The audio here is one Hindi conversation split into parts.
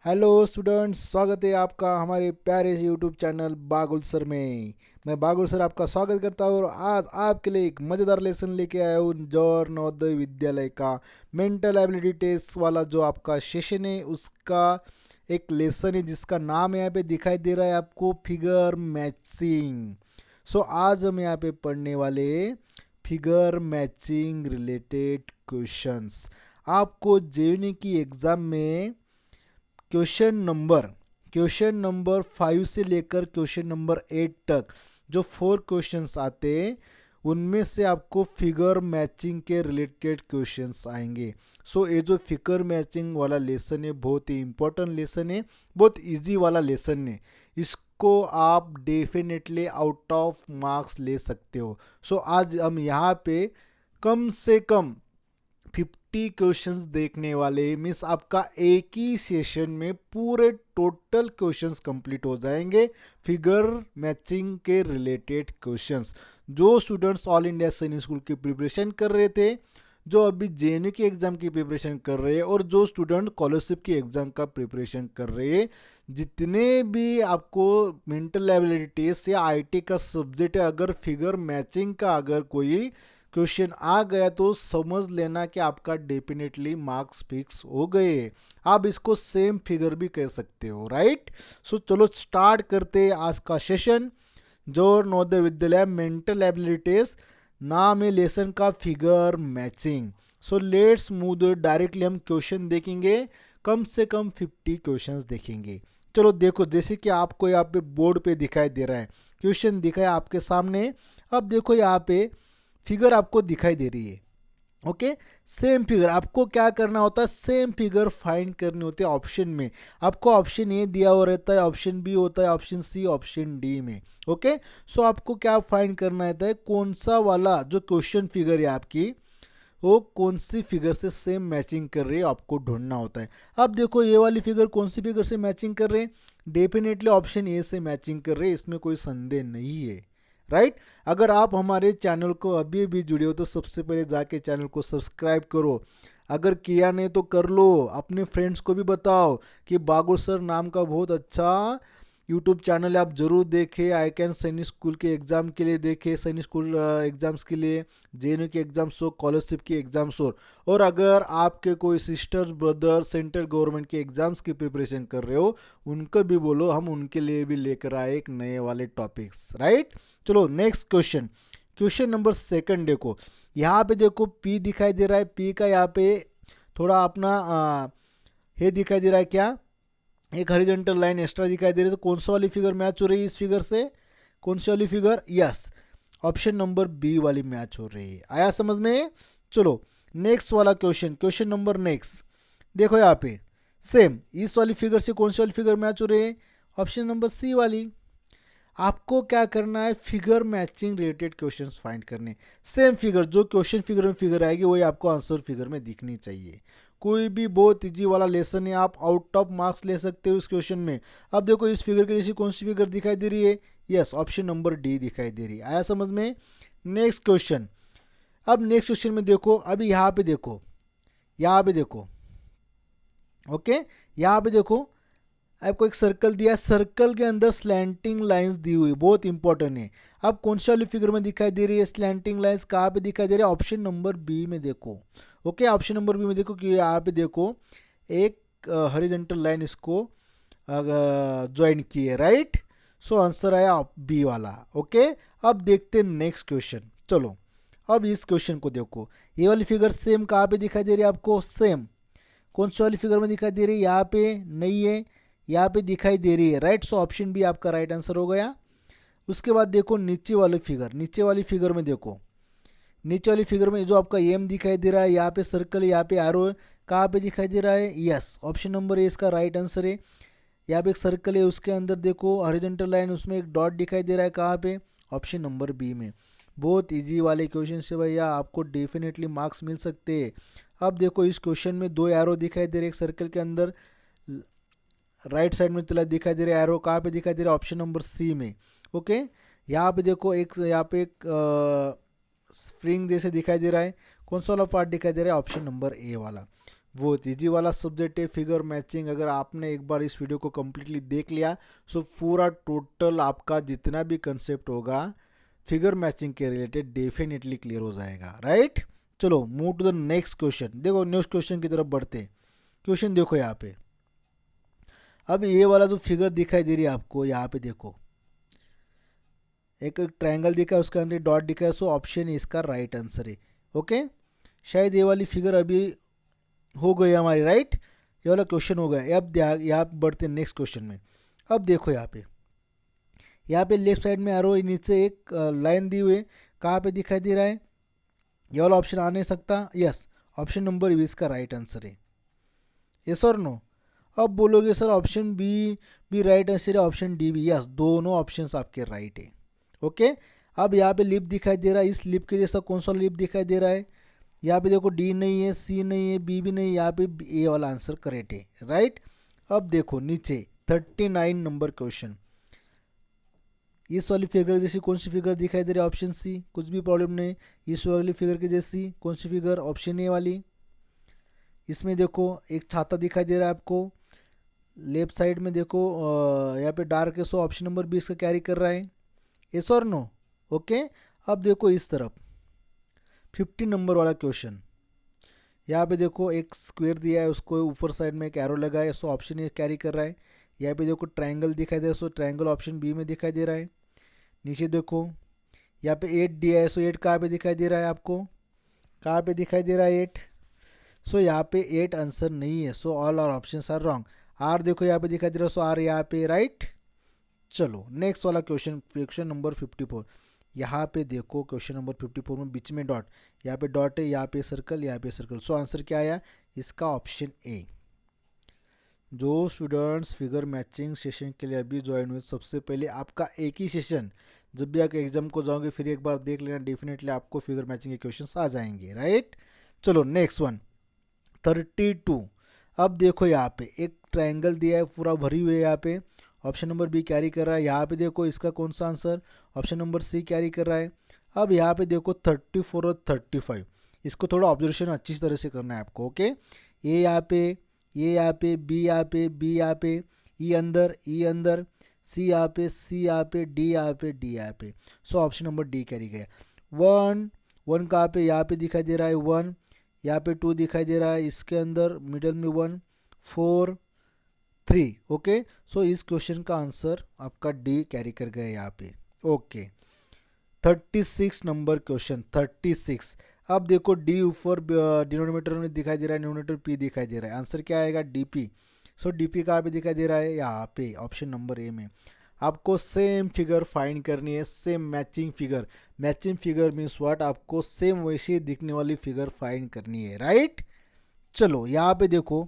हेलो स्टूडेंट्स, स्वागत है आपका हमारे प्यारे से यूट्यूब चैनल बागुल सर में। मैं बागुल सर आपका स्वागत करता हूँ और आज आपके लिए एक मज़ेदार लेसन लेके आया हूँ जौहर नवोदय विद्यालय का मेंटल एबिलिटी टेस्ट वाला जो आपका सेशन है उसका एक लेसन है जिसका नाम यहाँ पे दिखाई दे रहा है आपको, फिगर मैचिंग। सो आज हम यहाँ पे पढ़ने वाले फिगर मैचिंग रिलेटेड क्वेश्चंस। आपको जेईई की एग्ज़ाम में क्वेश्चन नंबर 5 से लेकर क्वेश्चन नंबर 8 तक जो 4 क्वेश्चंस आते हैं उनमें से आपको फिगर मैचिंग के रिलेटेड क्वेश्चंस आएंगे। सो ये जो फिगर मैचिंग वाला लेसन है बहुत ही इम्पोर्टेंट लेसन है, बहुत इजी वाला लेसन है। इसको आप डेफिनेटली आउट ऑफ मार्क्स ले सकते हो। सो आज हम यहाँ पे कम से कम 50 क्वेश्चंस देखने वाले, मीन्स आपका एक ही सेशन में पूरे टोटल क्वेश्चंस कंप्लीट हो जाएंगे फिगर मैचिंग के रिलेटेड क्वेश्चंस। जो स्टूडेंट्स ऑल इंडिया सैनिक स्कूल की प्रिपरेशन कर रहे थे, जो अभी जेएनयू की एग्जाम की प्रिपरेशन कर रहे हैं और जो स्टूडेंट स्कॉलरशिप की एग्जाम का प्रिपरेशन कर रहे हैं, जितने भी आपको मेंटल एबिलिटी टेस्ट या आईटी का सब्जेक्ट है, अगर फिगर मैचिंग का अगर कोई क्वेश्चन आ गया तो समझ लेना कि आपका डेफिनेटली मार्क्स फिक्स हो गए। आप इसको सेम फिगर भी कह सकते हो, राइट। सो चलो स्टार्ट करते हैं आज का सेशन। जौहर Navodaya Vidyalaya mental ability test, नाम है लेसन का figure matching. So let's move directly हम क्वेश्चन देखेंगे, कम से कम 50 क्वेश्चंस देखेंगे। चलो देखो, जैसे कि आपको यहाँ पे बोर्ड पे दिखाई दे रहा है, क्वेश्चन दिखा है आपके सामने। अब देखो यहाँ पे फिगर आपको दिखाई दे रही है, ओके। सेम फिगर आपको क्या करना होता है, सेम फिगर फाइंड करनी होती है ऑप्शन में। आपको ऑप्शन ए दिया हुआ रहता है, ऑप्शन बी होता है, ऑप्शन सी, ऑप्शन डी में, ओके। सो आपको क्या फाइंड करना रहता है, कौन सा वाला जो क्वेश्चन फिगर है आपकी वो कौन सी फिगर से सेम मैचिंग कर रही है आपको ढूंढना होता है। अब देखो ये वाली फिगर कौन सी फिगर से मैचिंग कर रहे हैं, डेफिनेटली ऑप्शन ए से मैचिंग कर रहे हैं, इसमें कोई संदेह नहीं है, राइट। अगर आप हमारे चैनल को अभी भी जुड़े हो तो सबसे पहले जाके चैनल को सब्सक्राइब करो। अगर किया नहीं तो कर लो, अपने फ्रेंड्स को भी बताओ कि बागुल सर नाम का बहुत अच्छा यूट्यूब चैनल है, आप जरूर देखें। आई कैन सैनिक स्कूल के एग्ज़ाम के लिए देखें, सैनिक स्कूल एग्ज़ाम्स के लिए, जेएनयू के एग्ज़ाम्स हो, स्कॉलरशिप के एग्ज़ाम्स हो। और अगर आपके कोई सिस्टर्स ब्रदर सेंट्रल गवर्नमेंट के एग्ज़ाम्स की प्रिपरेशन कर रहे हो, उनको भी बोलो हम उनके लिए भी लेकर आए एक नए वाले टॉपिक्स, राइट। चलो नेक्स्ट क्वेश्चन, क्वेश्चन नंबर 2 देखो। यहाँ पे देखो पी दिखाई दे रहा है, पी का यहाँ पे थोड़ा अपना ये दिखाई दे रहा है, क्या एक हॉरिजॉन्टल लाइन एक्स्ट्रा दिखाई दे रही है। तो कौन सा वाली फिगर मैच हो रही है इस फिगर से, कौन सी वाली figure, yes option number B वाली मैच हो रही है। आया समझ में। चलो नेक्स्ट वाला क्वेश्चन, क्वेश्चन नंबर नेक्स्ट देखो। यहाँ पे सेम इस वाली फिगर से कौन सी वाली फिगर मैच हो रही है, ऑप्शन नंबर सी वाली। आपको क्या करना है, figure matching related questions find करने। सेम फिगर जो क्वेश्चन फिगर में फिगर आएगी वही आपको आंसर फिगर में दिखनी चाहिए। कोई भी बहुत इजी वाला लेसन है, आप आउट ऑफ मार्क्स ले सकते हो इस क्वेश्चन में। अब देखो इस फिगर के जैसी कौन सी फिगर दिखाई दे रही है, यस ऑप्शन नंबर डी दिखाई दे रही है। आया समझ में। नेक्स्ट क्वेश्चन, अब नेक्स्ट क्वेश्चन में देखो, अभी यहाँ पे देखो, यहाँ पे देखो, ओके। यहाँ पे देखो आपको एक सर्कल दिया है, सर्कल के अंदर स्लैंटिंग लाइंस दी हुई, बहुत इंपॉर्टेंट है। अब कौन सा वाली फिगर में दिखाई दे रही है स्लैंटिंग लाइंस, कहाँ पे दिखाई दे रही है, ऑप्शन नंबर बी में देखो, ओके। ऑप्शन नंबर बी में देखो कि यहाँ पे देखो एक हॉरिजॉन्टल लाइन इसको ज्वाइन की है, राइट। सो आंसर आया बी वाला, ओके। अब देखते हैं नेक्स्ट क्वेश्चन। चलो अब इस क्वेश्चन को देखो, ये वाली फिगर सेम कहाँ पे दिखाई दे रही है आपको, सेम कौन सी वाली फिगर में दिखाई दे रही है, यहाँ पे नहीं है, यहाँ पे दिखाई दे रही है, राइट। सो ऑप्शन बी आपका राइट आंसर हो गया। उसके बाद देखो नीचे वाली फिगर, नीचे वाली फिगर में देखो, नीचे वाली फिगर में जो आपका एम दिखाई दे रहा है, यहाँ पे सर्कल, यहाँ पे एरो है, कहाँ पे दिखाई दे रहा है, यस ऑप्शन नंबर ए इसका राइट आंसर है। यहाँ पे एक सर्कल है, उसके अंदर देखो हॉरिजॉन्टल लाइन, उसमें एक डॉट दिखाई दे रहा है, कहाँ पे, ऑप्शन नंबर बी में। बहुत इजी वाले क्वेश्चन से भैया आपको डेफिनेटली मार्क्स मिल सकते हैं। अब देखो इस क्वेश्चन में 2 एरो दिखाई दे रहे, एक सर्कल के अंदर राइट साइड में चला दिखाई दे रहा है एरो, कहाँ पे दिखाई दे रहा है, ऑप्शन नंबर सी में, ओके। यहाँ पे देखो एक, यहाँ पे एक स्प्रिंग जैसे दिखाई दे रहा है, कौन सा वाला पार्ट दिखाई दे रहा है, ऑप्शन नंबर ए वाला। बहुत इजी वाला सब्जेक्ट है फिगर मैचिंग। अगर आपने एक बार इस वीडियो को कम्प्लीटली देख लिया सो पूरा टोटल आपका जितना भी कंसेप्ट होगा फिगर मैचिंग के रिलेटेड डेफिनेटली क्लियर हो जाएगा, राइट। चलो move to the next question. देखो नेक्स्ट क्वेश्चन की तरफ बढ़ते हैं। क्वेश्चन देखो यहाँ पे, अब ये वाला जो फिगर दिखाई दे रही है आपको, यहाँ पे देखो एक ट्रायंगल दिखा है, उसके अंदर डॉट दिखा है, सो ऑप्शन इसका राइट आंसर है। ओके, शायद ये वाली फिगर अभी हो गई हमारी, राइट। ये वाला क्वेश्चन हो गया। अब यहाँ बढ़ते हैं नेक्स्ट क्वेश्चन में। अब देखो यहाँ पे लेफ्ट साइड में एरो नीचे एक लाइन दी हुई है, कहाँ पे दिखाई दे रहा है? ये वाला ऑप्शन आ नहीं सकता। यस, ऑप्शन नंबर बी इसका राइट आंसर है। यस और नो? अब बोलोगे सर ऑप्शन बी भी राइट आंसर है, ऑप्शन डी भी। यस, दोनों ऑप्शंस आपके राइट है। ओके, अब यहाँ पे लिप दिखाई दे रहा है, इस लिप के जैसा कौन सा लिप दिखाई दे रहा है? यहाँ पे देखो डी नहीं है, सी नहीं है, बी भी नहीं, यहाँ पे ए वाला आंसर करेक्ट है, राइट। अब देखो नीचे 39 नंबर क्वेश्चन, इस वाली फिगर जैसी कौन सी फिगर दिखाई दे रही है? ऑप्शन सी, कुछ भी प्रॉब्लम नहीं। इस वाली फिगर की जैसी कौन सी फिगर? ऑप्शन ए वाली। इसमें देखो एक छाता दिखाई दे रहा है आपको, लेफ्ट साइड में देखो यहाँ पे डार्क है, सो ऑप्शन नंबर 20 का कैरी कर रहा है। यस और नो? ओके, अब देखो इस तरफ 50 नंबर वाला क्वेश्चन, यहाँ पे देखो एक स्क्वायर दिया है, उसको ऊपर साइड में एक एरो लगा है, सो ऑप्शन ए कैरी कर रहा है। यहाँ पे देखो ट्रायंगल दिखाई दे रहा है, सो ट्रायंगल ऑप्शन बी में दिखाई दे रहा है। नीचे देखो यहाँ पे 8 दिया है, सो 8 कहाँ पे दिखाई दे रहा है आपको? कहाँ पे दिखाई दे रहा है 8? सो यहाँ पे 8 आंसर नहीं है, so all are options are wrong. आर देखो यहाँ पे दिखाई दे रहा है, सो आर यहाँ पे राइट। चलो नेक्स्ट वाला क्वेश्चन, क्वेश्चन नंबर 54। यहाँ पे देखो क्वेश्चन नंबर 54 में बीच में डॉट, यहाँ पे डॉट है, यहाँ पे सर्कल, यहाँ पे सर्कल, सो आंसर क्या आया इसका? Option A. जो स्टूडेंट्स फिगर मैचिंग सेशन के लिए अभी ज्वाइन हुए, सबसे पहले आपका एक ही सेशन, जब भी आप एग्जाम को जाओगे फिर एक बार देख लेना, डेफिनेटली आपको फिगर मैचिंग के क्वेश्चन आ जाएंगे, राइट। चलो नेक्स्ट वन 32। अब देखो यहाँ पे एक ट्रायंगल दिया है, पूरा भरी हुई है, यहाँ पे ऑप्शन नंबर बी कैरी कर रहा है। यहाँ पे देखो इसका कौन सा answer? Option number C carry कर रहा है। अब यहाँ पे देखो 34 और 35, इसको थोड़ा ऑब्जर्वेशन अच्छी तरह से करना है आपको। ओके, ए यहाँ पे, ये यहाँ पे, बी यहाँ पे, बी यहाँ पे, ई अंदर, ई अंदर, सी यहाँ पे, सी यहाँ पे, डी यहाँ पे, डी यहाँ पे, so option number D carry गया। 1 कहाँ पे? यहाँ पे दिखाई दे रहा है 1, यहाँ पे 2 दिखाई दे रहा है, इसके अंदर मिडल में 1, 4, 3। ओके, सो इस क्वेश्चन का आंसर आपका डी कैरी कर गया यहाँ पे। Okay, 36 number question 36। अब देखो डी ऊपर डिनोमिनेटर में दिखाई दे रहा है, डिनोमिनेटर पी दिखाई दे रहा है, आंसर क्या आएगा? डीपी। सो डीपी कहाँ पे दिखाई दे रहा है? यहाँ पे ऑप्शन नंबर ए में। आपको सेम फिगर फाइंड करनी है, same matching figure. Matching figure means what? आपको सेम वैसे दिखने वाली फिगर फाइंड करनी है, राइट। चलो यहाँ पे देखो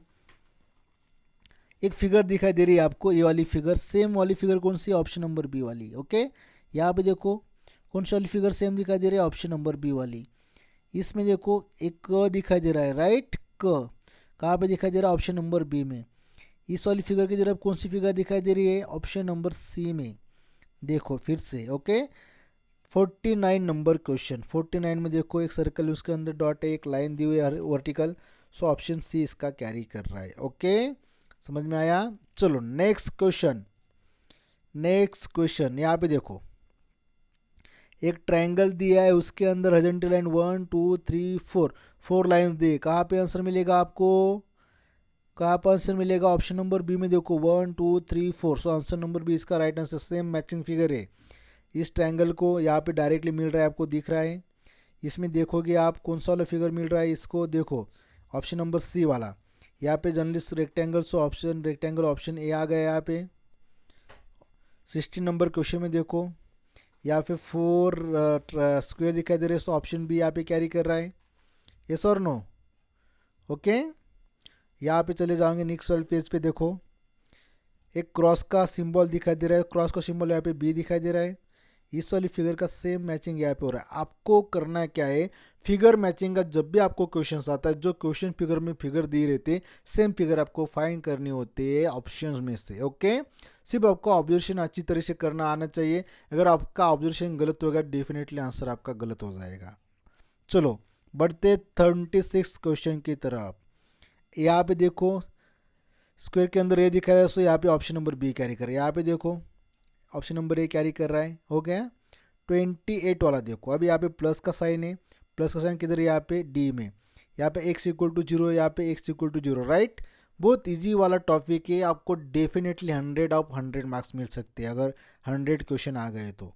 एक फिगर दिखाई दे रही है आपको, ये वाली फिगर, सेम वाली फिगर कौन सी? ऑप्शन नंबर बी वाली। ओके, यहाँ पे देखो कौन सी वाली फिगर सेम दिखाई दे रही है? ऑप्शन नंबर बी वाली। इसमें देखो एक क दिखाई दे रहा है, राइट। क कहाँ पे दिखाई दे रहा है? ऑप्शन नंबर बी में। इस वाली फिगर की तरफ कौन सी फिगर दिखाई दे रही है? ऑप्शन नंबर सी में। देखो फिर से। ओके, 49 नंबर क्वेश्चन, 49 में देखो एक सर्कल, उसके अंदर डॉट है, एक लाइन दी हुई है वर्टिकल, सो ऑप्शन सी इसका कैरी कर रहा है। ओके, समझ में आया? चलो नेक्स्ट क्वेश्चन। नेक्स्ट क्वेश्चन यहाँ पे देखो एक ट्रायंगल दिया है, उसके अंदर हॉरिजॉन्टल लाइन 1 2 3 4 लाइंस दी। कहाँ पे आंसर मिलेगा आपको? कहाँ पर आंसर मिलेगा? ऑप्शन नंबर बी में देखो 1 2 3 4, सो आंसर नंबर बी इसका right answer. Same matching figure है, इस ट्रायंगल को यहाँ पे डायरेक्टली मिल रहा है, आपको दिख रहा है। इसमें देखोगे आप कौन सा वाला फिगर मिल रहा है इसको? देखो ऑप्शन नंबर सी वाला। यहाँ पे journalist rectangle, so option rectangle option A आ गया यहाँ पे। 16 नंबर क्वेश्चन में देखो यहाँ पे 4 स्क्वायर दिखाई दे रहे हैं, सो ऑप्शन बी यहाँ पे कैरी कर रहा है। यस और नो? ओके, यहाँ पे चले जाओगे नेक्स्ट वाले पेज पे, देखो एक क्रॉस का सिंबल दिखाई दे रहा है, क्रॉस का सिंबल यहाँ पे बी दिखाई दे रहा है। इस वाली फिगर का सेम मैचिंग यहाँ पे हो रहा है। आपको करना क्या है? फिगर मैचिंग का जब भी आपको क्वेश्चन आता है, जो क्वेश्चन फिगर में फिगर दी रहती, सेम फिगर आपको फाइंड करनी होती है ऑप्शंस में से। ओके, सिर्फ आपको ऑब्जर्वेशन अच्छी तरह से करना आना चाहिए। अगर आपका ऑब्जर्वेशन गलत होगा, डेफिनेटली आंसर आपका गलत हो जाएगा। चलो बढ़ते 36 क्वेश्चन की तरफ। यहाँ पे देखो स्क्वायर के अंदर ए दिखा रहा है, सो यहाँ पे ऑप्शन नंबर बी कैरी कर रहा है। यहाँ पे देखो ऑप्शन नंबर ए कैरी कर रहा है, हो गया। 28 वाला देखो, अभी यहाँ पे प्लस का साइन है, प्लस का साइन किधर, यहाँ पे डी में, यहाँ पे x इक्वल टू 0, यहाँ पे x इक्वल टू 0, राइट। बहुत इजी वाला टॉपिक है, आपको डेफिनेटली 100 ऑफ 100 मार्क्स मिल सकते हैं अगर 100 क्वेश्चन आ गए तो।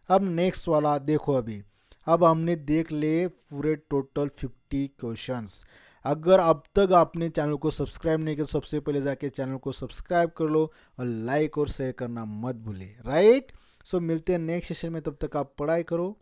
अब नेक्स्ट वाला देखो, अभी अब हमने देख ले पूरे टोटल 50 क्वेश्चंस। अगर अब तक आपने चैनल को सब्सक्राइब नहीं किया, सबसे पहले जाके चैनल को सब्सक्राइब कर लो और लाइक और शेयर करना मत भूलिए, राइट। सो मिलते हैं नेक्स्ट सेशन में, तब तक आप पढ़ाई करो।